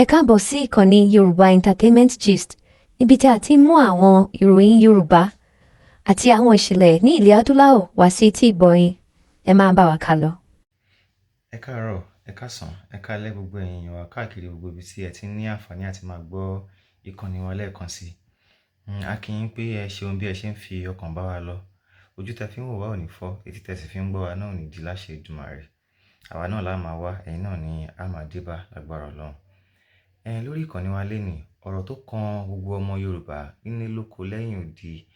Ẹ káàbọ̀ sí ìkànnì Yorùbá Entertainment Gist, níbi tí a ti ń mú àwọn ìròyìn Yorùbá àti àwọn ìṣẹ̀lẹ̀ ní ilẹ̀ adúláwọ̀ wá sí etí ìgbọ̀yín. Ẹ máa bá wa kálọ. Ẹ káàárọ̀, ẹ káàsán, ẹ káalẹ́ gbogbo ẹ̀yin wa káàkiri gbogbo ibi tí ẹ ti ní àǹfààní àti máa gbọ́ ìkànnì wa lẹ́ẹ̀kan sí. A kí yín pé ẹ ṣeun bí ẹ ṣe ń fi ọkàn bá wa lọ. Ojú tẹ́ fi ń wò wá ò ní fọ́, etí tẹ́ sì fi ń gbọ́ wa náà ò ní di láṣẹ Èdùmàrè. Àwa náà la máa wá, ẹ̀yin náà ni a máa dé bá lágbára Ọlọ́run. Lórí ìkànnì wa lénìí, ọ̀rọ̀ tó kan gbogbo ọmọ Yorùbá nílé lóko lẹ́yìn odi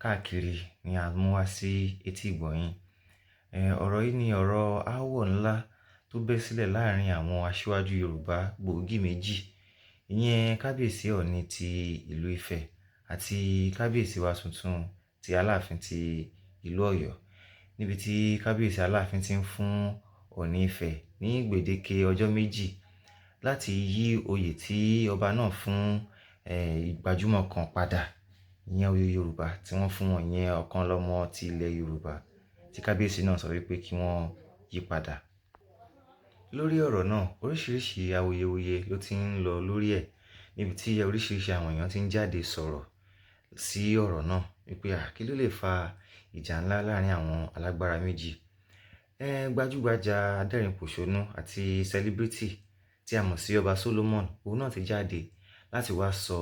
káàkiri ni a mú wá sí etí ìgbọ̀yín. Ọ̀rọ̀ yìí ni ọ̀rọ̀ aáwọ̀ ńlá tó bẹ́ sílẹ̀ láàrin àwọn aṣíwájú Yorùbá gbòógì méjì, ìyẹn kábíyèsí Ọọ̀ni ti ìlú Ifẹ̀ àti kábíyèsí wa tuntun ti Aláàfin ti ìlú Ọ̀yọ́, níbi tí kábíyèsí Aláàfin ti ń fún Ọọ̀ni Ifẹ̀ ní gbèdéke ọjọ́ méjì láti yí oyè tí ọba náà fún gbajúmọ̀ kan padà, ìyẹn oyè Yorùbá tí wọ́n fún wọn, ìyẹn ọ̀kan lọ́mọ ti ilẹ̀ Yorùbá tí kábíyèsí náà sọ wípé kí wọ́n yí padà. Lórí ọ̀rọ̀ náà, oríṣiríṣi awuyewuye ló ti ń lọ lórí ẹ̀, níbi tí oríṣiríṣi àwọn èèyàn ti ń jáde sọ̀rọ̀ sí ọ̀rọ̀ náà wípé kí ló lè fa ìjà ńlá láàrin àwọn alágbára méjì. Gbajúgbajà adẹ́rìn-pòṣónú àti celebrity tí a mọ̀ sí Ọba Solomon, òun náà ti jáde láti wá sọ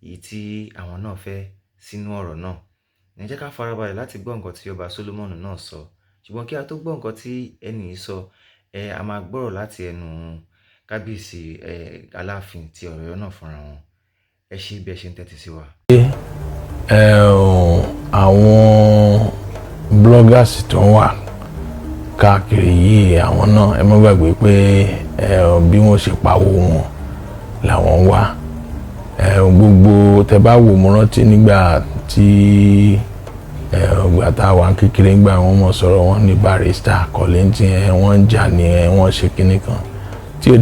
èyí tí àwọn náà fẹ́ sínú ọ̀rọ̀ náà. Ẹ jẹ́ ká farabalẹ̀ láti gbọ́ nǹkan tí Ọba Solomon náà sọ. Ṣùgbọ́n kí a tó gbọ́ nǹkan tí ẹni yìí sọ, a máa gbọ́rọ̀ láti ẹnu kábíyèsí Aláàfin ti Ọ̀yọ́ náà fúnra wọn. Ẹ ṣé bí ẹ ṣe ń tẹ́tí sí wa. Àwọn bloggers tó ń wà káàkiri yìí, àwọn náà ẹ má gbàgbé pé bí wọ́n ṣe pawó wọn làwọn wá. Gbogbo tẹ́ bá wò, mo rántí nígbà tí ọgbà tá a wà kékeré ńgbà wọn mọ̀ sọ̀rọ̀ wọn ní Barrister Kollington, wọ́n ń jà ní wọ́n ṣe kinní kan tí ò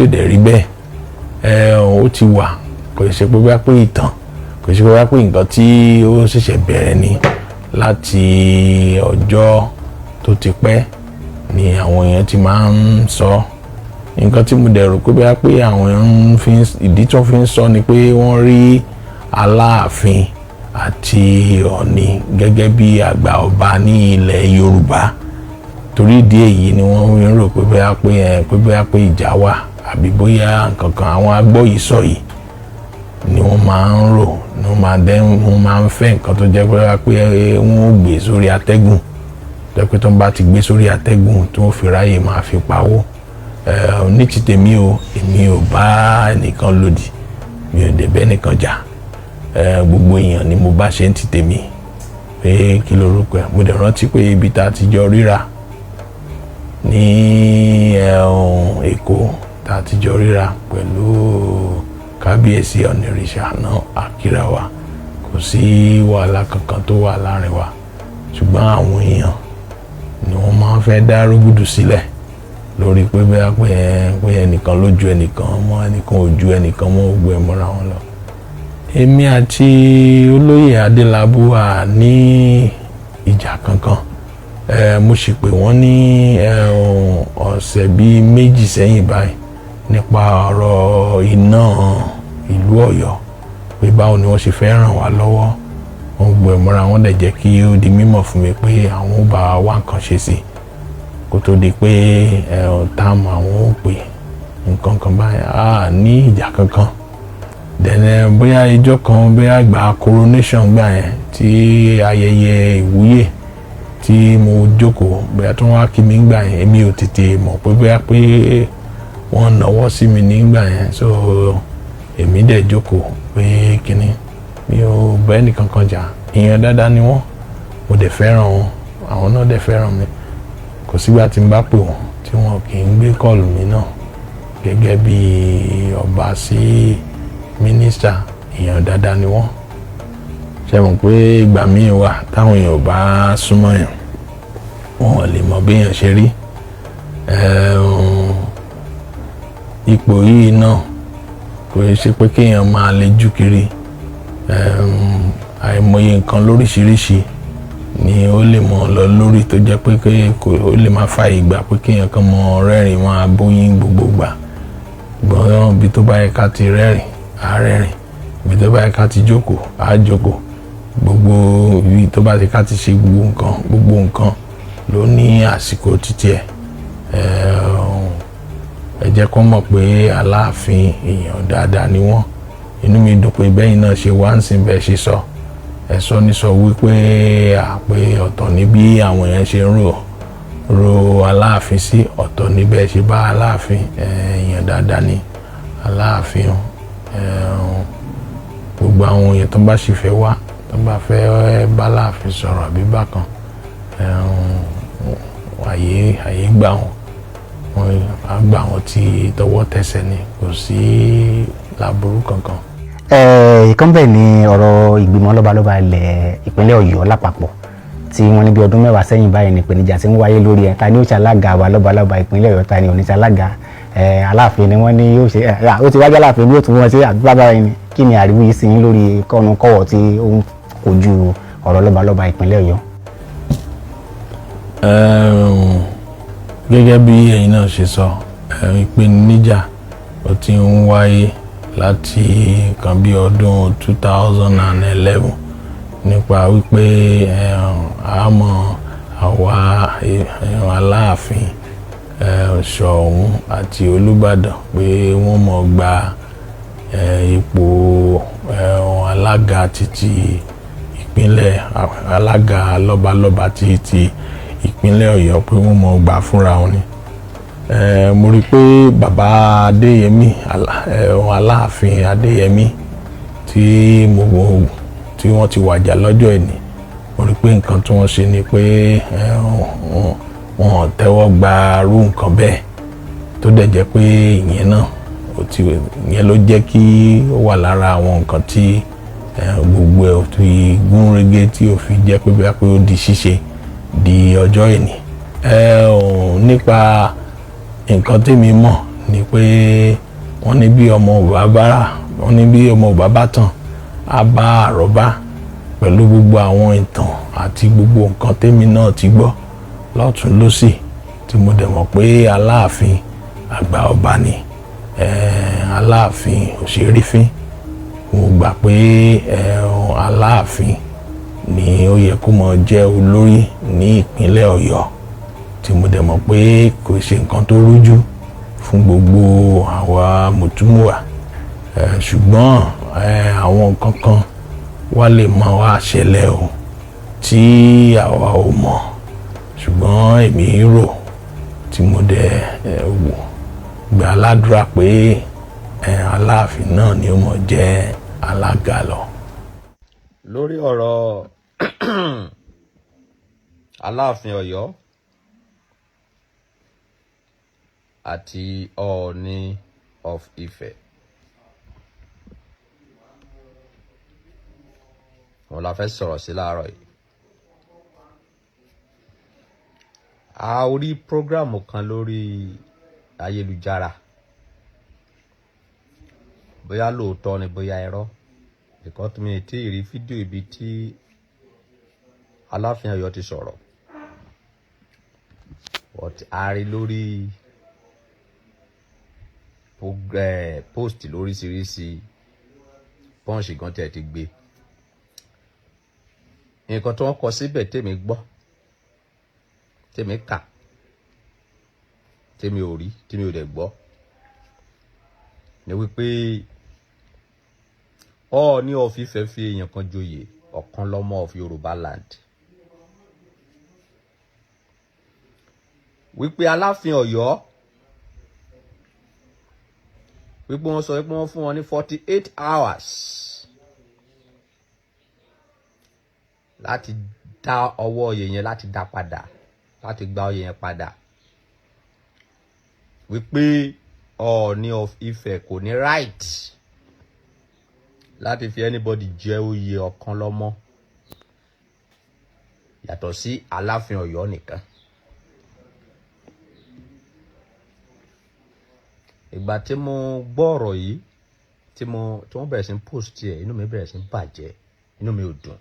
dẹ̀ rí bẹ́ẹ̀. Ó ti wà, kò ṣe pé bá pé ìtàn, kò ṣe pé bá pé nǹkan tí ó ṣẹ̀ṣẹ̀ bẹ̀rẹ̀ ni. Láti ọjọ́ tó ti pẹ́ ni àwọn èèyàn ti máa ń sọ. Nǹkan tí mo dẹ̀ rò pé bá pé àwọn èèyàn ìdí tí wọ́n fi ń sọ ni pé wọ́n rí Aláàfin àti Ọọ̀ni gẹ́gẹ́ bí àgbà ọba ní ilẹ̀ Yorùbá. Torí ìdí èyí ni wọ́n ń rò pé bóyá pé ìjà wà, àbí bóyá nǹkan kan. Àwọn agbóyìísọ̀ ni wọ́n máa ń rò, ni wọ́n máa ń fẹ́ nǹkan tó jẹ́ pé wọ́n ó gbé sórí atẹ́gùn. Jẹ́ pé tó ń bá ti gbé sórí atẹ́gùn tí wọ́n fi ráyè máa fi pawó. Ní ti tèmi o, èmi ò bá ẹnìkan lòdì, mi ò dẹ̀ bẹ́ nìkan jà. Gbogbo èèyàn ni mo bá ṣe ń ti tèmi pé kí lorúkọ ẹ̀. Mo dẹ̀ rántí pé ibi tá a ti jọ ríra ní Èkó, tá a ti jọ ríra pẹ̀lú kábíyèsí Ọ̀nìrìṣà náà, àkírà wa, kò sí wàhálà kankan tó wà láàrin wa. Ṣùgbọ́n àwọn èèyàn ni wọ́n máa ń fẹ́ dá rúgùdù sílẹ̀ lórí pé pé ẹnìkan ló ju ẹnìkan mọ́, ẹnìkan ò ju ẹnìkan mọ́, gbogbo ẹ̀ mọ́ra wọn lọ. Èmi àti olóyè Adélabú à ní ìjà kankan. Mo sì pè wọ́n ní ọ̀sẹ̀ bíi méjì sẹ́yìn báyìí nípa ọ̀rọ̀ iná ìlú Ọ̀yọ́, pé báwo ni wọ́n ṣe fẹ́ ràn wá lọ́wọ́. Wọ́n gbọ́ ẹ̀mọ́ra, wọ́n dẹ̀ jẹ́ kí ó di mímọ̀ fún mi pé àwọn ó bá wá nǹkan ṣe sí kó tó di pé táàmù àwọn ó pè nǹkan kan báyìí. Ní ìjà kankan. Dẹ̀nẹ̀ bóyá ijọ́ kan, bóyá gba coronation gbà yẹn, tí ayẹyẹ ìwúyè tí mo jókòó, bóyá tí wọ́n wá kí mi gbà yẹn, èmi ò tètè mọ̀ pé bóyá pé wọ́n náwó sí mi nígbà yẹn. So èmi dẹ̀ jókòó pé kíní, mi ò bá ẹnìkan kan jà. Èèyàn dáadáa ni wọ́n, mo dẹ̀ fẹ́ràn wọn, àwọn náà dẹ̀ fẹ́ràn mi. Kò sígbà tí n bá pè wọ́n tí wọn kì í gbé kọ́ọ̀lù mi náà, gẹ́gẹ́ bí ọba sí mínísítà. Èèyàn dáadáa ni wọ́n. Ṣé mọ̀ pé ìgbà míì wà táwọn èèyàn ò bá súnmọ́ yàn, wọn ò lè mọ bí èèyàn ṣe rí. Ipò yìí náà kò ṣe pé kéèyàn máa lejú kiri. Àìmọye nǹkan lóríṣiríṣi ni ó lè mọ̀ lọ lórí tó jẹ́ pé ó lè máa fa ìgbà pé kéèyàn kan mọ rẹ́rìn máa bóyín gbogbo gbà. Gbọ́n ibi tó bá yẹ ká ti rẹ́rìn á rẹ́rìn, ibi tó bá yẹ ká ti jókòó á jókòó, gbogbo ibi tó bá yẹ ká ti ṣe gbogbo nǹkan ló ní àsìkò títí ẹ̀. Ẹ jẹ́ kó mọ̀ pé Aláàfin èèyàn dáadáa ni wọ́n. Inú mi dùn pé bẹ́yìn náà ṣe wá ń sìn bẹ́ẹ̀ ṣe sọ. Ẹ sọ ní sọ wípé pé ọ̀tọ̀ ní bí àwọn èèyàn ṣe ń ro Aláàfin sí, ọ̀tọ̀ ní bẹ́ẹ̀ ṣe bá Aláàfin. Èèyàn dáadáa ni Aláàfin. Gbogbo àwọn èèyàn tó bá sì fẹ́ wá, tó bá fẹ́ bá Aláàfin sọ̀rọ̀ àbí bákan, àyè gbà wọ́n á gbà wọ́n tí tọwọ́ tẹsẹ̀ ni, kò sí láburú kankan. Ìkan bẹ́ẹ̀ ni ọ̀rọ̀ ìgbìmọ̀ lọ́balọ́ba ilẹ̀ ìpínlẹ̀ Ọ̀yọ́ lápapọ̀ tí wọ́n ní bí ọdún 10 sẹ́yìn báyìí ní ìpèníjà tí ń wáyé lórí ẹ̀. Ta ni ó ṣe alága wa lọ́balọ́ba ìpínlẹ̀ Ọ̀yọ́, ta ni ò ní ṣe alága. Aláàfin ni wọ́n ní yóò ṣe, ó ti wájú Aláàfin ní ó tún wọ́n sí àdúrà báyìí ni. Kí ni àríwí sí yín lórí kọ́wọ̀ tí ó ń kojú ọ̀rọ̀ lọ́balọ́ba ìpínlẹ̀ Ọ̀yọ́? Gẹ́gẹ́ bí ẹ̀yin náà ṣe sọ, ìpèníjà ó ti ń wáyé láti nǹkan bí ọdún 2011 nípa wípé àmọ́ àwa Aláàfin Ṣọ̀ún àti Olúbàdàn pé wọ́n mọ̀ gba ipò alága títí ìpínlẹ̀, alága lọ́balọ́ba títí ìpínlẹ̀ Ọ̀yọ́ pé wọ́n mọ̀ gbà fúnra wọn ni. Mo rí pé bàbá Adéyẹmí, Aláàfin Adéyẹmí tí wọ́n ti wàjà lọ́jọ́ ẹni, mo rí pé nǹkan tí wọ́n ṣe ni pé wọ́n tẹ́wọ́ gba irú nǹkan bẹ́ẹ̀, tó dẹ̀ jẹ́ pé ìyẹn náà ìyẹn ló jẹ́ kí ó wà lára àwọn nǹkan tí gbogbo ẹ̀ fi gún régé tí ó fi jẹ́ pé bí ó di ṣíṣe di ọjọ́ ìní. Nípa nǹkan tèmi mọ̀ ni pé wọ́n ní bí ọmọ ò bá bá tàn á bá àrọ́bá, pẹ̀lú gbogbo àwọn ìtàn àti gbogbo nǹkan tèmi náà ti gbọ́ lọ́tùn lósì, tí mo dẹ̀ mọ̀ pé Aláàfin àgbà ọba ni, Aláàfin òṣèrèfín. Mo gbà pé Aláàfin ni ó yẹ kó mọ jẹ́ olórí ní ìpínlẹ̀ Ọ̀yọ́, tí mo dẹ̀ mọ̀ pé kò ṣe nǹkan tó rújú fún gbogbo àwa mùtúmùwà. Ṣùgbọ́n àwọn nǹkan kan wá lè máa wá ṣẹlẹ̀ o tí àwa ò mọ̀, ṣùgbọ́n èmi rò tí mo dẹ̀ gbà ládùúrà pé Aláàfin náà ni ó mọ̀ jẹ́ alága lọ. Lórí ọ̀rọ̀ Aláàfin Ọ̀yọ́ àti Ọọ̀ni of Ifẹ̀, wọn la fẹ́ sọ̀rọ̀ sí láàárọ̀ yìí. A rí prógrámù kan lórí ayélujára, bóyá lóòótọ́ ni bóyá irọ́, because mi tí ì rí fídíò ibi tí Aláàfin Ọ̀yọ́ ti sọ̀rọ̀, but a rí lórí post lóríṣiríṣi, Punch gan tẹ̀ ti gbé. Nǹkan tí wọ́n kọ síbẹ̀ tèmi gbọ́, tèmi kà, tèmi ò rí, tèmi ò dẹ̀ gbọ́, ni wípé Ọọ̀ni of Ifẹ̀ fi èèyàn kan joyè ọ̀kan lọ́mọ of Yorùbá land. Wípé Aláàfin Ọ̀yọ́, wípé wọ́n sọ wípé wọ́n fún wọn ní 48 hours láti dá ọwọ́ oyè yẹn, láti dá padà, láti gba oyè yẹn padà. Wípé Ọọ̀ni of Ifẹ̀ kò ní right láti fi anybody jẹ oyè ọ̀kan lọ́mọ yàtọ̀ sí Aláàfin Ọ̀yọ́ nìkan. Ìgbà tí mo gbọ́ ọ̀rọ̀ yìí, tí wọ́n bẹ̀rẹ̀ sí ń post ẹ̀, inú mi bẹ̀rẹ̀ sí ń bàjẹ́, inú mi ò dùn.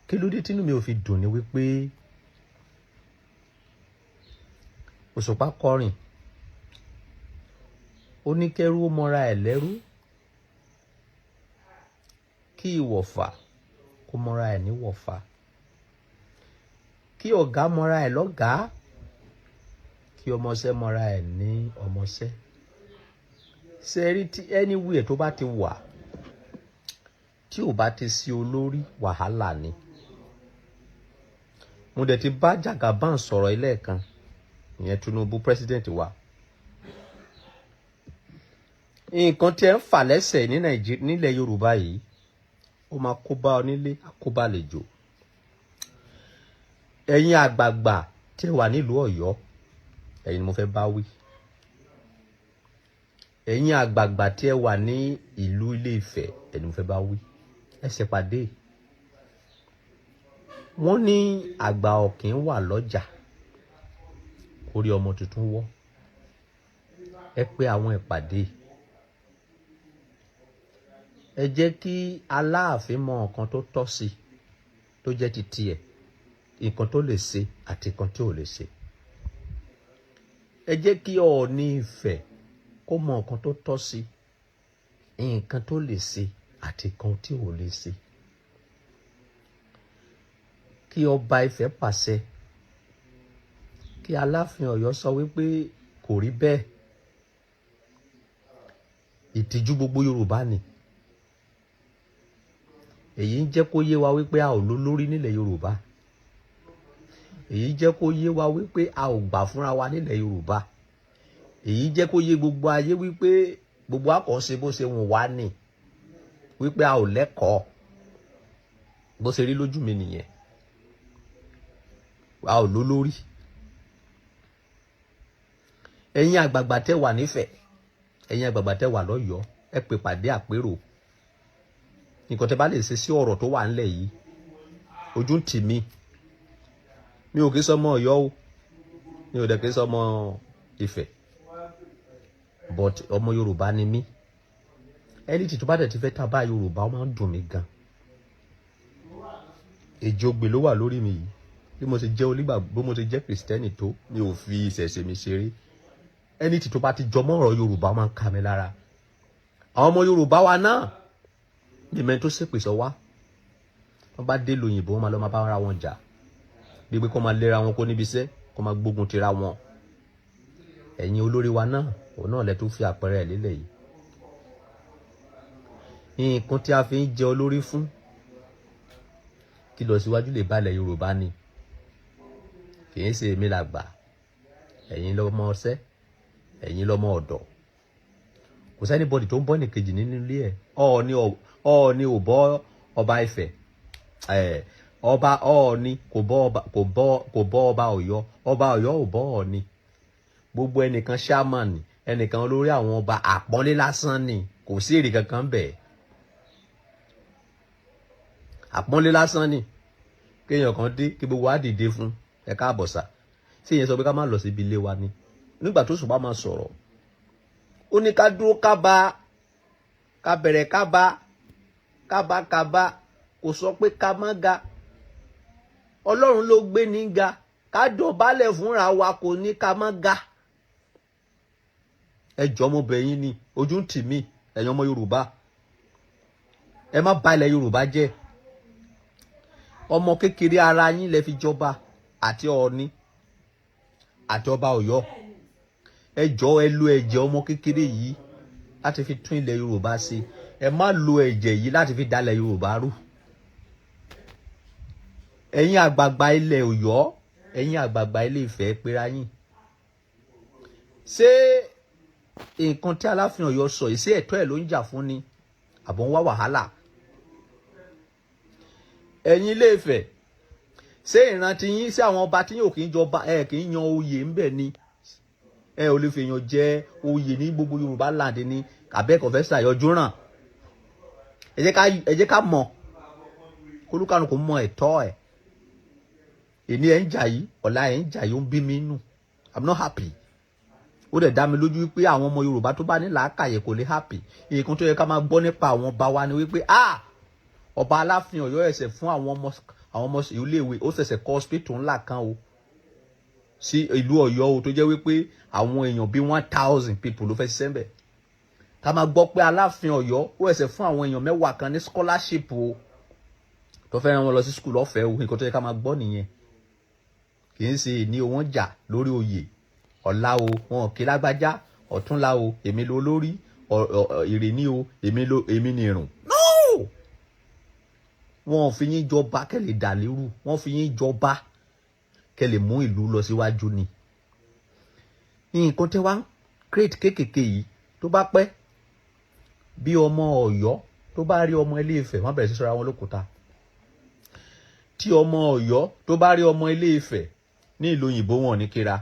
Kí ló dé tí inú mi ò fi dùn ni wípé Òṣùpá kọrin, ó ní kẹ́rú ó mọra ẹ̀ lẹ́rú kí ìwọ̀fà kó mọra ẹ̀ ní wọ̀fà kí ọ̀gá mọra ẹ̀ lọ́gàá kí ọmọọṣẹ́ mọra ẹ̀ ní ọmọọṣẹ́ ṣe rí tí anywhere tó bá ti wà tí ò bá ti sí olórí wàhálà ni mo dẹ̀ ti bá Jagaban sọ̀rọ̀ ilé kan ìyẹn Tinubu president wa nǹkan tí ẹ ń fà lẹ́sẹ̀ ní nílẹ̀ Yorùbá yìí ó máa kó bá onílé àkóbá àlejò ẹ̀yin àgbààgbà tí ẹ wà nílùú Ọ̀yọ́ ẹ̀yin ni mo fẹ́ bá wí ẹ̀yin àgbààgbà tí ẹ wà ní ìlú Ilé-Ifẹ̀ ẹ̀yin ni mo fẹ́ bá wí ẹ ṣèpàdé wọ́n ní àgbà ọ̀kín wà lọ́jà orí ọmọ tuntun wọ́ ẹ pé àwọn ìpàdé ẹ jẹ́ kí Aláàfin mọ nǹkan tó tọ́ sí tó jẹ́ ti tiẹ̀ nǹkan tó lè ṣe àti nǹkan tí ò lè ṣe ẹ jẹ́ kí Ọọ̀ni Ifẹ̀ kó mọ nǹkan tó tọ́ sí nǹkan tó lè ṣe àti nǹkan tí ò lè ṣe kí Ọba Ifẹ̀ pàṣẹ kí Aláàfin Ọ̀yọ́ sọ wípé kò rí bẹ́ẹ̀ ìtìjú gbogbo Yorùbá ni èyí ń jẹ́ kó yé wa wípé a ò lólórí nílẹ̀ Yorùbá èyí jẹ́ kó yé wa wípé a ò gbà fúnra wa nílẹ̀ Yorùbá èyí jẹ́ kó yé gbogbo ayé wípé gbogbo àkànṣe bó ṣe wùn wá ni wípé a ò lẹ́kọ̀ọ́ bó ṣe rí lójú mi nìyẹn a ò lólórí ẹ̀yin àgbààgbà tẹ́ wà nífẹ̀ẹ́ ẹ̀yin àgbààgbà tẹ́ wà lọ́yọ̀ọ́ ẹ pè pàdé àpérò nǹkan tẹ́ bá lè ṣe sí ọ̀rọ̀ tó wà ńlẹ̀ yìí ojú ń tì mí mi ò kì í sọmọ Ọ̀yọ́ o mi ò dẹ̀ kì í sọmọ Ifẹ̀ but ọmọ Yorùbá ni mí ẹni tí tó bá dẹ̀ ti fẹ́ tá bá Yorùbá ó máa ń dùn mí gan èjì ogbè ló wà lórí mi yìí bí mo ṣe jẹ́ onígbàgbọ́ bó mo ṣe jẹ́ Kristẹni tó mi ò fi ìṣẹ̀ṣe mi ṣeré ẹni tí tó bá ti jọmọ́ ọ̀rọ̀ Yorùbá máa ń ká mi lára àwọn ọmọ Yorùbá wa náà ní mẹ́rin tó ṣèpè sọ wá wọ́n bá dé lóyìnbó wọ́n máa lọ máa bá ara wọn jà bí pé kó máa lera wọn kó níbi iṣẹ́ kó máa gbógun tira wọn ẹ̀yin olórí wa náà òun náà lẹ tó fi àpẹẹrẹ ẹ̀ lélẹ̀ yìí nǹkan tí a fi ń jẹ olórí fún kí lọ síwájú lè balẹ̀ Yorùbá ni kì í ṣe èmi làgbà ẹ̀yin lọ́mọ ọṣẹ́ ẹ̀yin lọ́mọ ọ̀dọ̀ kò sẹ́ni bọ́dì tó ń bọ́ nìkejì nínú ilé ẹ̀ Ọọ̀ni ò bọ́ Ọba Ifẹ̀ ọba Ọọ̀ni kò bọ́ Ọba Ọ̀yọ́ Ọba Ọ̀yọ́ ò bọ́ Ọọ̀ni gbogbo ẹnìkan ṣáàmánì ẹnìkan olórí àwọn ọba àpọ́nlé lásán ni kò sí èrè kankan bẹ́ẹ̀ àpọ́nlé lásán ni kéèyàn kan dé kí gbogbo wa dìde fún ẹ káàbọ̀ sà tí ìyẹn sọ pé ká má lọ síbi ilé wa ni nígbà tó Òṣùpá máa sọ̀rọ̀ ó ní ká dúró ká bẹ̀rẹ̀ ká bá kò sọ pé ká má ga Ọlọ́run ló gbé ní ga ká dọ̀bálẹ̀ fúnra wa kò ní ká má ga ẹ jọ̀ọ́ mo bẹ̀ yín ni ojú ń tì mí ẹ̀yin ọmọ Yorùbá ẹ má bà ilẹ̀ Yorùbá jẹ́ ọmọ kékeré ara yín lẹ fi jọba àti Ọọ̀ni àti Ọba Ọ̀yọ́ ẹ jọ̀ọ́ ẹ lo ẹ̀jẹ̀ ọmọ kékeré yìí láti fi tún ilẹ̀ Yorùbá ṣe ẹ má lo ẹ̀jẹ̀ yìí láti fi dalẹ̀ Yorùbá rú ẹ̀yin àgbààgbà ilẹ̀ Ọ̀yọ́ ẹ̀yin àgbààgbà Ilé Ifẹ̀ pera yín ṣé nǹkan tí Aláàfin Ọ̀yọ́ sọ yìí ṣé ẹ̀tọ́ ẹ̀ ló ń jà fún ni àbọ̀ ń wá wàhálà ẹ̀yin Ilé Ifẹ̀ ṣé ìrántí yín sí àwọn ọba tí yóò kì í jọba ẹ kì í yan oyè ńbẹ ni ẹ ò lè fi èèyàn jẹ oyè ní gbogbo Yorùbá land ni àbẹ́ẹ̀kọ́ fẹ́ ṣàyọjú ràn ẹ jẹ́ ká mọ̀ kólúkànù kò mọ ẹ̀tọ́ ẹ̀ èní ẹ̀ ń jà yìí ọ̀la ẹ̀ ń jà yìí ó ń bí mi nù I'm not happy ó dẹ̀ dá mi lójú wípé àwọn ọmọ Yorùbá tó bá ní làákàyè kò lè happy nǹkan tó yẹ ká máa gbọ́ nípa àwọn ọba wa ni wípé ọba Aláàfin Ọ̀yọ́ ẹ̀sẹ̀ fún àwọn ọmọ iléèwé ó ṣẹ̀ṣẹ̀ kọ́ hospital ńlá kan o sí ìlú Ọ̀yọ́ o tó jẹ́ wípé àwọn èèyàn bíi 1000 people ló fẹ́ ṣiṣẹ́ ńbẹ̀ ká máa gbọ́ pé Aláàfin Ọ̀yọ́ ó ẹsẹ̀ fún àwọn èèyàn 10 kan ní scholarship o tó fẹ́ rán wọn lọ sí school ọ̀fẹ́ o nǹkan tó yẹ ká máa gbọ́ nìyẹn kì í ṣe ní owó ń jà lórí oyè ọ̀la o wọn kì í lágbájá ọ̀túnla o èmi ló lórí ìrìní o èmi ni ìrùn no wọn ò fi yín jọba kẹ́ lè dà lérú wọn fi yín jọba kẹ́ lè mú ìlú lọ síwájú ni nǹkan tẹ́ wá ń create kéékèèké yìí tó bá pẹ́ bí ọmọ Ọ̀yọ́ tó bá rí ọmọ Ilé Ifẹ̀ wọ́n bẹ̀rẹ̀ sí sọra wọn lókúta tí ọmọ Ọ̀yọ́ tó bá rí ọmọ Ilé Ifẹ̀ ní ìlú òyìnbó wọn ní kíra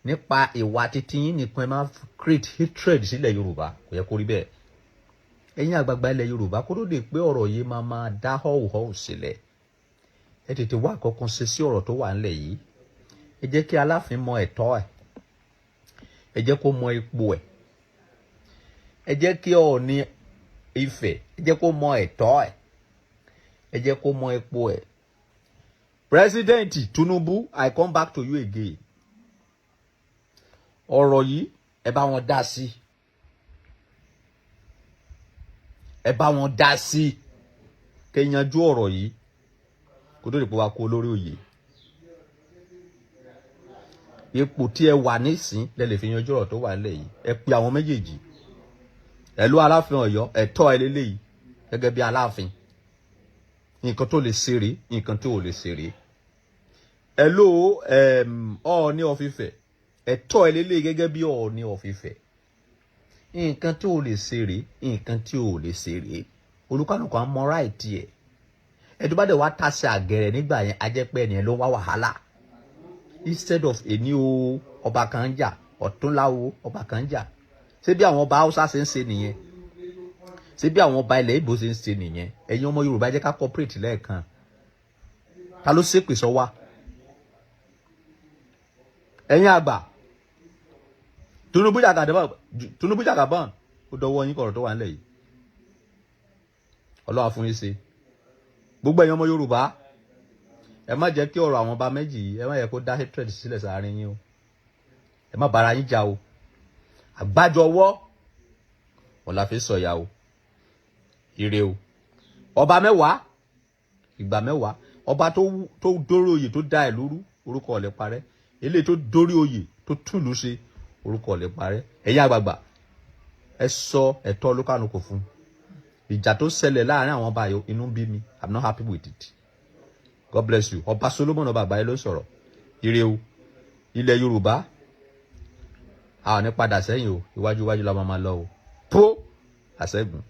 nípa ìwà títí yín nìkan ẹ máa create hatred sílẹ̀ Yorùbá kò yẹ kó rí bẹ́ẹ̀ ẹ̀yin àgbààgbà ilẹ̀ Yorùbá kó tó dé pé ọ̀rọ̀ yìí máa dá họ́wùhọ́wù sílẹ̀ ẹ tètè wá kankan ṣe sí ọ̀rọ̀ tó wà ńlẹ̀ yìí ẹ jẹ́ kí Aláàfin mọ ẹ̀tọ́ ẹ̀ ẹ jẹ́ kó mọ ipò ẹ̀ ẹ jẹ́ kí Ọọ̀ni Ifẹ̀ ẹ jẹ́ kó mọ ẹ̀tọ́ ẹ̀ ẹ jẹ́ kó mọ ipò ẹ̀. President Tinubu, I come back to you again. Ọ̀rọ̀ yìí ẹ bá wọn dá sí ẹ bá wọn dá sí kẹ́ yanjú ọ̀rọ̀ yìí kó tó lè pé wá kó lórí oyè ipò tí ẹ wà nísìn lẹ lè fi yanjú ọ̀rọ̀ tó wà nílẹ̀ yìí ẹ pe àwọn méjèèjì ẹ lọ Aláàfin Ọ̀yọ́ ẹ̀tọ́ ẹ lélẹ́yìí gẹ́gẹ́ bí Aláàfin nǹkan tó lè ṣeré nǹkan tó ò lè ṣeré ẹ lọ Ọọ̀ni of Ifẹ̀ ẹ̀tọ́ ẹ lélẹ́yìí gẹ́gẹ́ bí Ọọ̀ni of Ifẹ̀ nǹkan tí ò lè ṣeré nǹkan tí ò lè ṣeré olùkànnì kan mọ ráìtì ẹ ẹdùn bá dẹ̀ wá tàṣẹ àgẹ̀rẹ̀ nígbà yẹn ajẹ́pẹ́ ẹnìyẹn ló ń wá wàhálà instead of èní o ọba kan ń jà ọ̀túnla o ọba kan ń jà ṣé bí àwọn ọba Haúsá ṣe ń ṣe nìyẹn ṣé bí àwọn ọba ilẹ̀ Ìgbò ṣe ń ṣe nìyẹn ẹ̀yin ọmọ Yorùbá jẹ́ ká cooperate lẹ́ẹ̀kan ta ló ṣépè sọ wá ẹ̀yin àgbà Tinubu jàgàbọ̀n ó dọwọ́ yín kọ̀rọ̀ tó wà nílẹ̀ yìí Ọlọ́run fún yín ṣe gbogbo ẹ̀yin ọmọ Yorùbá ẹ má jẹ́ kí ọ̀rọ̀ àwọn ọba méjì yìí ẹ má yẹ kó dá hatred sílẹ̀ sáárín yín o ẹ má bára yín jà o àgbájọ ọwọ́ ọ̀la fi sọ̀yà o ire o ọba 10 ìgbà 10 ọba tó dórí oyè tó dá ẹ lóru orúkọ ọ̀lẹ́ parẹ́ eléyìí tó dórí oyè tó túlù ṣe orúkọ ọ̀lẹ́ parẹ́ ẹ̀yin àgbààgbà ẹ sọ ẹ̀tọ́ olúkàlùkù fún ìjà tó ṣẹlẹ̀ láàrin àwọn ọba yìí inú bí mi I'm not happy with it God bless you ọba Solomon ọba àgbáyé ló sọ̀rọ̀ ire o ilẹ̀ Yorùbá a ò ní padà sẹ́yìn o iwájú la máa lọ o po àṣẹ́gun.